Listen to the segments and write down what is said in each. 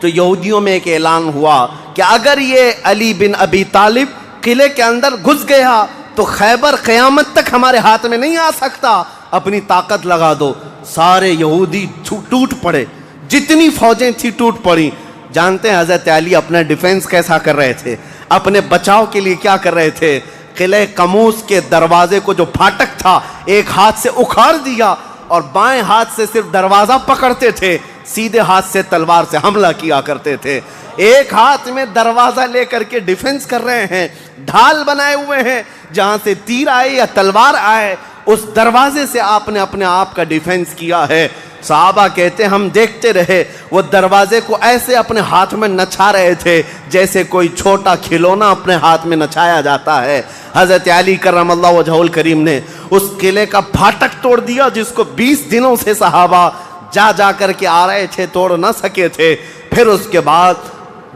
تو یہودیوں میں ایک اعلان ہوا کہ اگر یہ علی بن ابی طالب قلعے کے اندر گھس گیا تو خیبر قیامت تک ہمارے ہاتھ میں نہیں آ سکتا، اپنی طاقت لگا دو۔ سارے یہودی ٹوٹ پڑے، جتنی فوجیں تھی ٹوٹ پڑی۔ جانتے ہیں حضرت علی اپنا ڈیفنس کیسا کر رہے تھے، اپنے بچاؤ کے لیے کیا کر رہے تھے؟ قلعہ قموس کے دروازے کو جو پھاٹک تھا ایک ہاتھ سے اکھاڑ دیا اور بائیں ہاتھ سے صرف دروازہ پکڑتے تھے، سیدھے ہاتھ سے تلوار سے حملہ کیا کرتے تھے۔ ایک ہاتھ میں دروازہ لے کر کے ڈیفنس کر رہے ہیں، ڈھال بنائے ہوئے ہیں، جہاں سے تیر آئے یا تلوار آئے اس دروازے سے آپ نے اپنے آپ کا ڈیفنس کیا ہے۔ صحابہ کہتے ہیں ہم دیکھتے رہے، وہ دروازے کو ایسے اپنے ہاتھ میں نچا رہے تھے جیسے کوئی چھوٹا کھلونا اپنے ہاتھ میں نچایا جاتا ہے۔ حضرت علی کرم اللہ وجہہ الکریم نے اس قلعے کا پھاٹک توڑ دیا جس کو 20 دنوں سے صحابہ جا کر کے آ رہے تھے، توڑ نہ سکے تھے۔ پھر اس کے بعد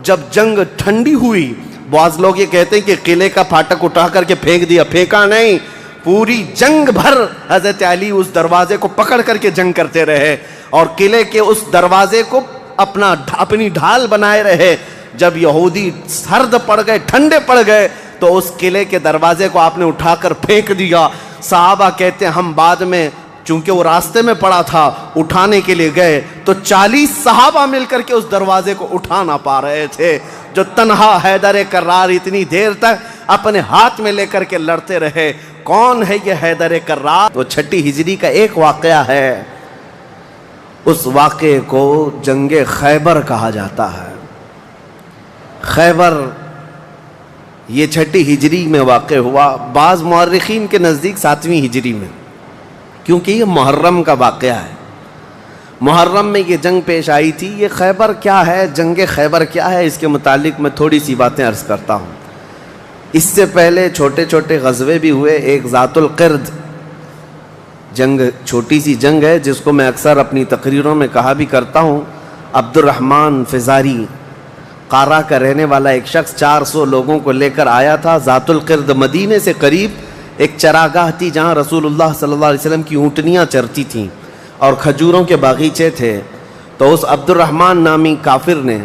جب جنگ ٹھنڈی ہوئی، بعض لوگ یہ کہتے ہیں کہ قلعے کا پھاٹک اٹھا کر کے پھینک دیا، پھینکا نہیں، پوری جنگ بھر حضرت علی اس دروازے کو پکڑ کر کے جنگ کرتے رہے اور قلعے کے اس دروازے کو اپنی ڈھال بنائے رہے۔ جب یہودی سرد پڑ گئے، ٹھنڈے پڑ گئے تو اس قلعے کے دروازے کو آپ نے اٹھا کر پھینک دیا۔ صحابہ کہتے ہیں ہم بعد میں، چونکہ وہ راستے میں پڑا تھا، اٹھانے کے لیے گئے تو 40 صحابہ مل کر کے اس دروازے کو اٹھا نہ پا رہے تھے۔ جو تنہا حیدر کرار اتنی دیر تک اپنے ہاتھ میں لے کر کے لڑتے رہے۔ کون ہے یہ حیدر کرار؟ وہ 6 ہجری کا ایک واقعہ ہے، اس واقعے کو جنگ خیبر کہا جاتا ہے۔ خیبر یہ 6 ہجری میں واقع ہوا، بعض مورخین کے نزدیک 7ویں ہجری میں، کیونکہ یہ محرم کا واقعہ ہے۔ محرم میں یہ جنگ پیش آئی تھی۔ یہ خیبر کیا ہے، جنگ خیبر کیا ہے، اس کے متعلق میں تھوڑی سی باتیں عرض کرتا ہوں۔ اس سے پہلے چھوٹے چھوٹے غزوے بھی ہوئے۔ ایک ذات القرد جنگ، چھوٹی سی جنگ ہے جس کو میں اکثر اپنی تقریروں میں کہا بھی کرتا ہوں۔ عبد الرحمن فزاری قارہ کا رہنے والا ایک شخص 400 لوگوں کو لے کر آیا تھا ذات القرد۔ مدینے سے قریب ایک چراگاہ تھی جہاں رسول اللہ صلی اللہ علیہ وسلم کی اونٹنیاں چرتی تھیں اور کھجوروں کے باغیچے تھے۔ تو اس عبد الرحمن نامی کافر نے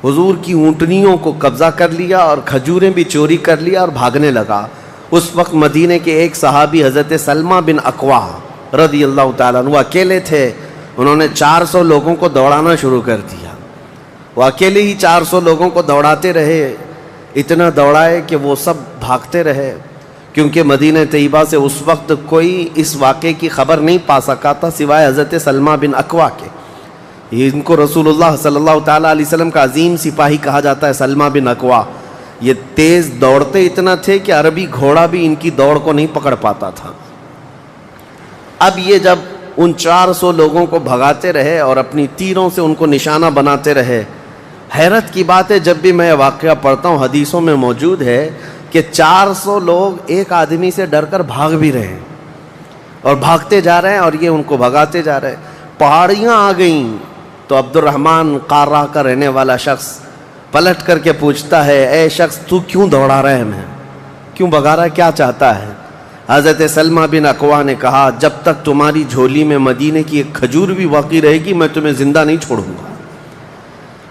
حضور کی اونٹنیوں کو قبضہ کر لیا اور کھجوریں بھی چوری کر لیا اور بھاگنے لگا۔ اس وقت مدینے کے ایک صحابی حضرت سلمہ بن اکوا رضی اللہ تعالیٰ عنہ اکیلے تھے۔ انہوں نے 400 لوگوں کو دوڑانا شروع کر دیا۔ وہ اکیلے ہی 400 لوگوں کو دوڑاتے رہے، اتنا دوڑائے کہ وہ سب بھاگتے رہے، کیونکہ مدینہ طیبہ سے اس وقت کوئی اس واقعے کی خبر نہیں پا سکا تھا سوائے حضرت سلمہ بن اکوا کے۔ ان کو رسول اللہ صلی اللہ تعالیٰ علیہ وسلم کا عظیم سپاہی کہا جاتا ہے، سلمہ بن اکوا۔ یہ تیز دوڑتے اتنا تھے کہ عربی گھوڑا بھی ان کی دوڑ کو نہیں پکڑ پاتا تھا۔ اب یہ جب ان 400 لوگوں کو بھگاتے رہے اور اپنی تیروں سے ان کو نشانہ بناتے رہے، حیرت کی بات ہے جب بھی میں واقعہ پڑھتا ہوں حدیثوں میں موجود ہے کہ 400 لوگ ایک آدمی سے ڈر کر بھاگ بھی رہے ہیں اور بھاگتے جا رہے ہیں اور یہ ان کو بھگاتے جا رہے ہیں۔ پہاڑیاں آ گئیں تو عبد الرحمن قارہ کا رہنے والا شخص پلٹ کر کے پوچھتا ہے، اے شخص تو کیوں دوڑا رہا ہے، ہمیں کیوں بھگا رہا ہے، کیا چاہتا ہے؟ حضرت سلمہ بن اکوا نے کہا، جب تک تمہاری جھولی میں مدینے کی ایک کھجور بھی باقی رہے گی میں تمہیں زندہ نہیں چھوڑوں گا،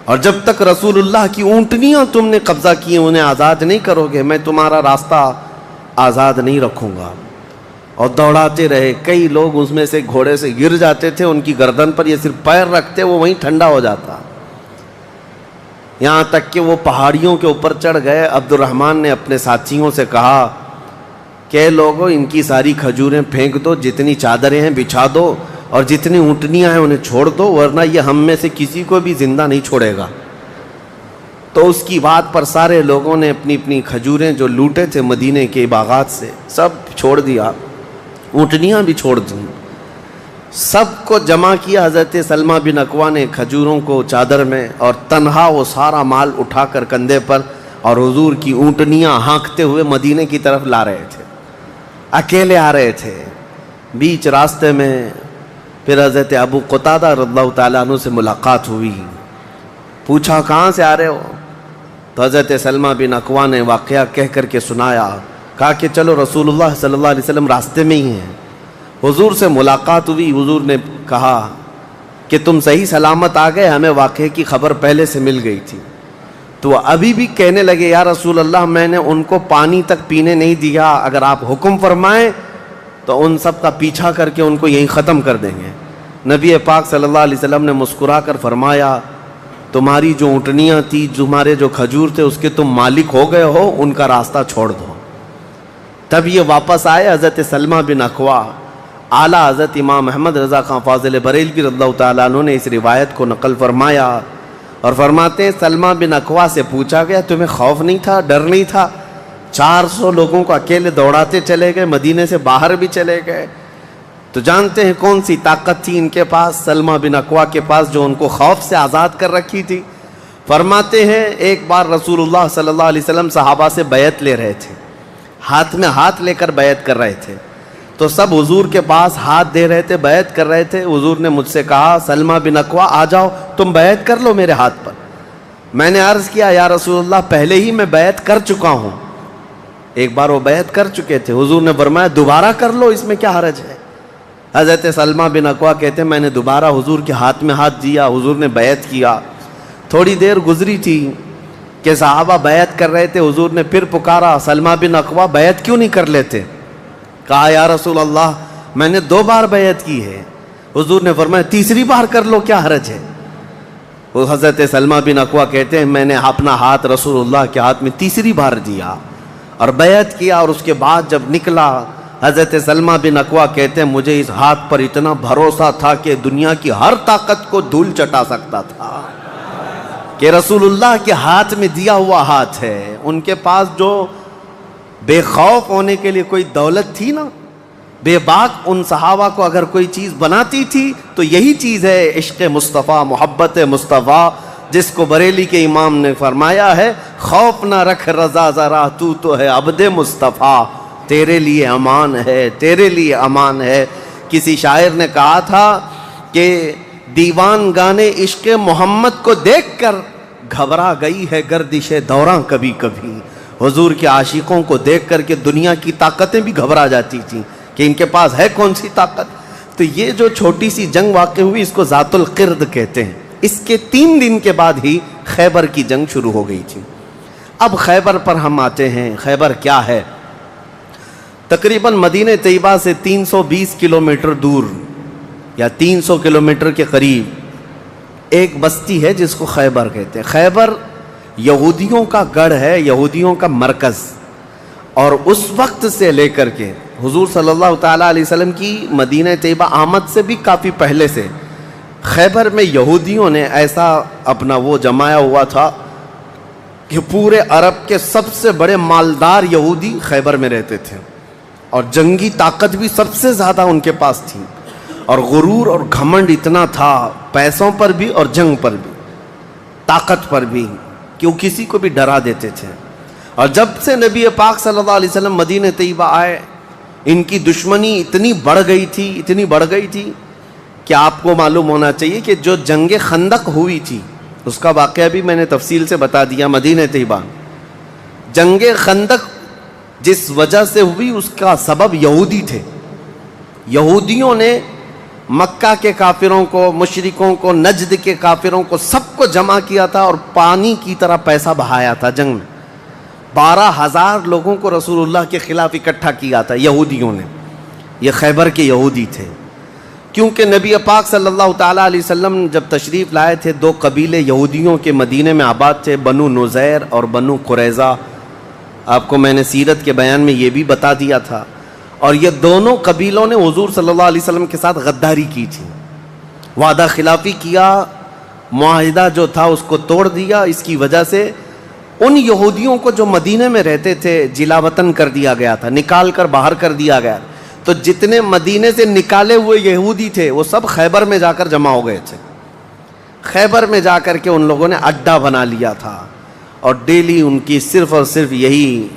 اور جب تک رسول اللہ کی اونٹنیاں تم نے قبضہ کی انہیں آزاد نہیں کرو گے میں تمہارا راستہ آزاد نہیں رکھوں گا۔ اور دوڑاتے رہے۔ کئی لوگ اس میں سے گھوڑے سے گر جاتے تھے، ان کی گردن پر یہ صرف پیر رکھتے وہ وہیں ٹھنڈا ہو جاتا، یہاں تک کہ وہ پہاڑیوں کے اوپر چڑھ گئے۔ عبد الرحمن نے اپنے ساتھیوں سے کہا کہ لوگوں ان کی ساری کھجوریں پھینک دو، جتنی چادریں ہیں بچھا دو اور جتنی اونٹنیاں ہیں انہیں چھوڑ دو، ورنہ یہ ہم میں سے کسی کو بھی زندہ نہیں چھوڑے گا۔ تو اس کی بات پر سارے لوگوں نے اپنی اپنی کھجوریں جو لوٹے تھے مدینے کے باغات سے سب چھوڑ دیا، اونٹنیاں بھی چھوڑ دیں، سب کو جمع کیا۔ حضرت سلمہ بن اکوا نے کھجوروں کو چادر میں اور تنہا وہ سارا مال اٹھا کر کندھے پر اور حضور کی اونٹنیاں ہانکتے ہوئے مدینے کی طرف لا رہے تھے، اکیلے آ رہے تھے۔ بیچ راستے میں پھر حضرت ابو قتادہ رضی اللہ تعالیٰ عنہ سے ملاقات ہوئی، پوچھا کہاں سے آ رہے ہو؟ تو حضرت سلمہ بن اکوا نے واقعہ کہہ کر کے سنایا، کہا کہ چلو رسول اللہ صلی اللہ علیہ وسلم راستے میں ہی ہیں۔ حضور سے ملاقات ہوئی، حضور نے کہا کہ تم صحیح سلامت آ گئے, ہمیں واقعے کی خبر پہلے سے مل گئی تھی. تو ابھی بھی کہنے لگے یا رسول اللہ میں نے ان کو پانی تک پینے نہیں دیا, اگر آپ حکم فرمائیں تو ان سب کا پیچھا کر کے ان کو یہیں ختم کر دیں گے. نبی پاک صلی اللہ علیہ وسلم نے مسکرا کر فرمایا تمہاری جو اونٹنیاں تھی, تمہارے جو کھجور تھے, اس کے تم مالک ہو گئے ہو, ان کا راستہ چھوڑ دو. تب یہ واپس آئے. حضرت سلمہ بن اکوع, اعلیٰ حضرت امام احمد رضا خان فاضل بریلوی رضی اللہ تعالیٰ عنہ نے اس روایت کو نقل فرمایا اور فرماتے ہیں سلمہ بن اکوع سے پوچھا گیا تمہیں خوف نہیں تھا, ڈر نہیں تھا؟ 400 لوگوں کو اکیلے دوڑاتے چلے گئے, مدینے سے باہر بھی چلے گئے. تو جانتے ہیں کون سی طاقت تھی ان کے پاس, سلمہ بن اکوع کے پاس, جو ان کو خوف سے آزاد کر رکھی تھی. فرماتے ہیں ایک بار رسول اللہ صلی اللہ علیہ وسلم صحابہ سے بیعت لے رہے تھے, ہاتھ میں ہاتھ لے کر بیعت کر رہے تھے. تو سب حضور کے پاس ہاتھ دے رہے تھے, بیعت کر رہے تھے. حضور نے مجھ سے کہا سلمہ بن اکوع آ جاؤ, تم بیعت کر لو میرے ہاتھ پر. میں نے عرض کیا یا رسول اللہ پہلے ہی میں بیعت کر چکا ہوں. ایک بار وہ بیعت کر چکے تھے. حضور نے فرمایا دوبارہ کر لو, اس میں کیا حرج ہے؟ حضرت سلمہ بن اکوع کہتے ہیں میں نے دوبارہ حضور کے ہاتھ میں ہاتھ دیا, حضور نے بیعت کیا. تھوڑی دیر گزری تھی کہ صحابہ بیعت کر رہے تھے. حضور نے پھر پکارا سلمہ بن اکوع بیعت کیوں نہیں کر لیتے؟ کہا یا رسول اللہ میں نے 2 بار بیعت کی ہے. حضور نے فرمایا تیسری بار کر لو, کیا حرج ہے؟ وہ حضرت سلمہ بن اکوع کہتے ہیں میں نے اپنا ہاتھ رسول اللہ کے ہاتھ میں تیسری بار دیا اور بیعت کیا. اور اس کے بعد جب نکلا حضرت سلمہ بن اکوع کہتے ہیں مجھے اس ہاتھ پر اتنا بھروسہ تھا کہ دنیا کی ہر طاقت کو دھول چٹا سکتا تھا, کہ رسول اللہ کے ہاتھ میں دیا ہوا ہاتھ ہے. ان کے پاس جو بے خوف ہونے کے لیے کوئی دولت تھی نا, بے باک, ان صحابہ کو اگر کوئی چیز بناتی تھی تو یہی چیز ہے عشق مصطفیٰ, محبت مصطفیٰ, جس کو بریلی کے امام نے فرمایا ہے خوف نہ رکھ رضا ذرا, تو ہے عبد مصطفیٰ, تیرے لیے امان ہے, تیرے لیے امان ہے. کسی شاعر نے کہا تھا کہ دیوان گانے عشق محمد کو دیکھ کر گھبرا گئی ہے گردش دوراں کبھی کبھی. حضور کے عاشقوں کو دیکھ کر کے دنیا کی طاقتیں بھی گھبرا جاتی تھیں کہ ان کے پاس ہے کون سی طاقت. تو یہ جو چھوٹی سی جنگ واقع ہوئی اس کو ذات القرد کہتے ہیں. اس کے 3 دن کے بعد ہی خیبر کی جنگ شروع ہو گئی تھی. اب خیبر پر ہم آتے ہیں. خیبر کیا ہے؟ تقریباً مدینہ طیبہ سے 320 کلومیٹر دور یا 300 کلومیٹر کے قریب ایک بستی ہے جس کو خیبر کہتے ہیں. خیبر یہودیوں کا گڑھ ہے, یہودیوں کا مرکز. اور اس وقت سے لے کر کے حضور صلی اللہ تعالیٰ علیہ وسلم کی مدینہ طیبہ آمد سے بھی کافی پہلے سے خیبر میں یہودیوں نے ایسا اپنا وہ جمایا ہوا تھا کہ پورے عرب کے سب سے بڑے مالدار یہودی خیبر میں رہتے تھے, اور جنگی طاقت بھی سب سے زیادہ ان کے پاس تھی, اور غرور اور گھمنڈ اتنا تھا, پیسوں پر بھی اور جنگ پر بھی, طاقت پر بھی, کہ وہ کسی کو بھی ڈرا دیتے تھے. اور جب سے نبی پاک صلی اللہ علیہ وسلم مدینہ طیبہ آئے ان کی دشمنی اتنی بڑھ گئی تھی کہ آپ کو معلوم ہونا چاہیے کہ جو جنگ خندق ہوئی تھی اس کا واقعہ بھی میں نے تفصیل سے بتا دیا. مدینہ طیبہ جنگ خندق جس وجہ سے ہوئی اس کا سبب یہودی تھے. یہودیوں نے مکہ کے کافروں کو, مشرکوں کو, نجد کے کافروں کو, سب کو جمع کیا تھا اور پانی کی طرح پیسہ بہایا تھا. جنگ میں 12,000 لوگوں کو رسول اللہ کے خلاف اکٹھا کیا تھا یہودیوں نے. یہ خیبر کے یہودی تھے, کیونکہ نبی پاک صلی اللہ تعالیٰ علیہ وسلم جب تشریف لائے تھے 2 قبیلے یہودیوں کے مدینے میں آباد تھے, بنو نذیر اور بنو قریظہ. آپ کو میں نے سیرت کے بیان میں یہ بھی بتا دیا تھا. اور یہ دونوں قبیلوں نے حضور صلی اللہ علیہ وسلم کے ساتھ غداری کی تھی, وعدہ خلافی کیا, معاہدہ جو تھا اس کو توڑ دیا. اس کی وجہ سے ان یہودیوں کو جو مدینے میں رہتے تھے جلا وطن کر دیا گیا تھا, نکال کر باہر کر دیا گیا. تو جتنے مدینے سے نکالے ہوئے یہودی تھے وہ سب خیبر میں جا کر جمع ہو گئے تھے. خیبر میں جا کر کے ان لوگوں نے اڈا بنا لیا تھا, اور ڈیلی ان کی صرف اور صرف یہی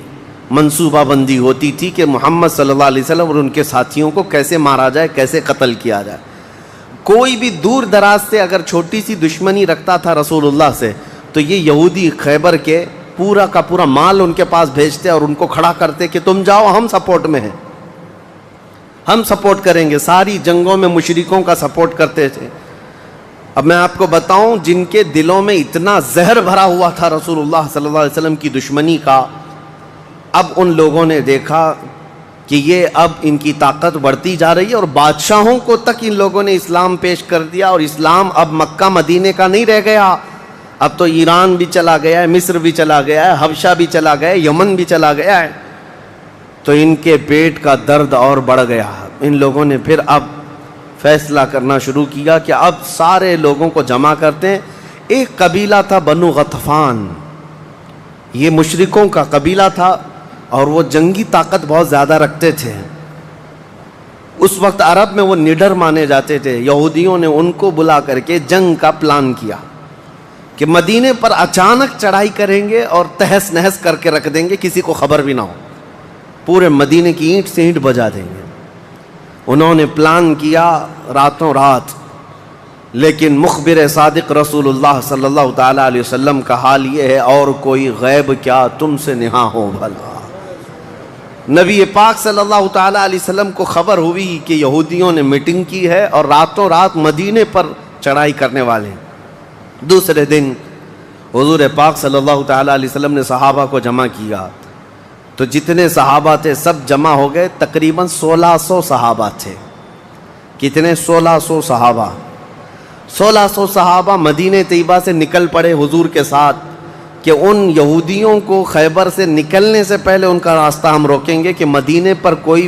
منصوبہ بندی ہوتی تھی کہ محمد صلی اللہ علیہ وسلم اور ان کے ساتھیوں کو کیسے مارا جائے, کیسے قتل کیا جائے. کوئی بھی دور دراز سے اگر چھوٹی سی دشمنی رکھتا تھا رسول اللہ سے تو یہ یہودی خیبر کے پورا کا پورا مال ان کے پاس بھیجتے اور ان کو کھڑا کرتے کہ تم جاؤ, ہم سپورٹ میں ہیں, ہم سپورٹ کریں گے. ساری جنگوں میں مشرکوں کا سپورٹ کرتے تھے. اب میں آپ کو بتاؤں جن کے دلوں میں اتنا زہر بھرا ہوا تھا رسول اللہ صلی اللہ علیہ وسلم کی دشمنی کا، اب ان لوگوں نے دیکھا کہ یہ اب ان کی طاقت بڑھتی جا رہی ہے، اور بادشاہوں کو تک ان لوگوں نے اسلام پیش کر دیا، اور اسلام اب مکہ مدینے کا نہیں رہ گیا، اب تو ایران بھی چلا گیا ہے، مصر بھی چلا گیا ہے، حبشہ بھی چلا گیا ہے، یمن بھی چلا گیا ہے۔ تو ان کے پیٹ کا درد اور بڑھ گیا۔ ان لوگوں نے پھر اب فیصلہ کرنا شروع کیا کہ اب سارے لوگوں کو جمع کرتے ہیں۔ ایک قبیلہ تھا بنو غطفان، یہ مشرکوں کا قبیلہ تھا، اور وہ جنگی طاقت بہت زیادہ رکھتے تھے۔ اس وقت عرب میں وہ نڈر مانے جاتے تھے۔ یہودیوں نے ان کو بلا کر کے جنگ کا پلان کیا کہ مدینے پر اچانک چڑھائی کریں گے اور تہس نہس کر کے رکھ دیں گے، کسی کو خبر بھی نہ ہو، پورے مدینے کی اینٹ سے اینٹ بجا دیں گے۔ انہوں نے پلان کیا راتوں رات، لیکن مخبر صادق رسول اللہ صلی اللہ تعالیٰ علیہ وسلم کا حال یہ ہے، اور کوئی غیب کیا تم سے نہاں ہو بھلا۔ نبی پاک صلی اللہ تعالیٰ علیہ وسلم کو خبر ہوئی کہ یہودیوں نے میٹنگ کی ہے اور راتوں رات مدینے پر چڑھائی کرنے والے ہیں۔ دوسرے دن حضور پاک صلی اللہ تعالیٰ علیہ وسلم نے صحابہ کو جمع کیا، تو جتنے صحابہ تھے سب جمع ہو گئے، تقریباً 1600 صحابہ تھے۔ کتنے؟ 1600 صحابہ۔ 1600 صحابہ مدینہ طیبہ سے نکل پڑے حضور کے ساتھ کہ ان یہودیوں کو خیبر سے نکلنے سے پہلے ان کا راستہ ہم روکیں گے کہ مدینے پر کوئی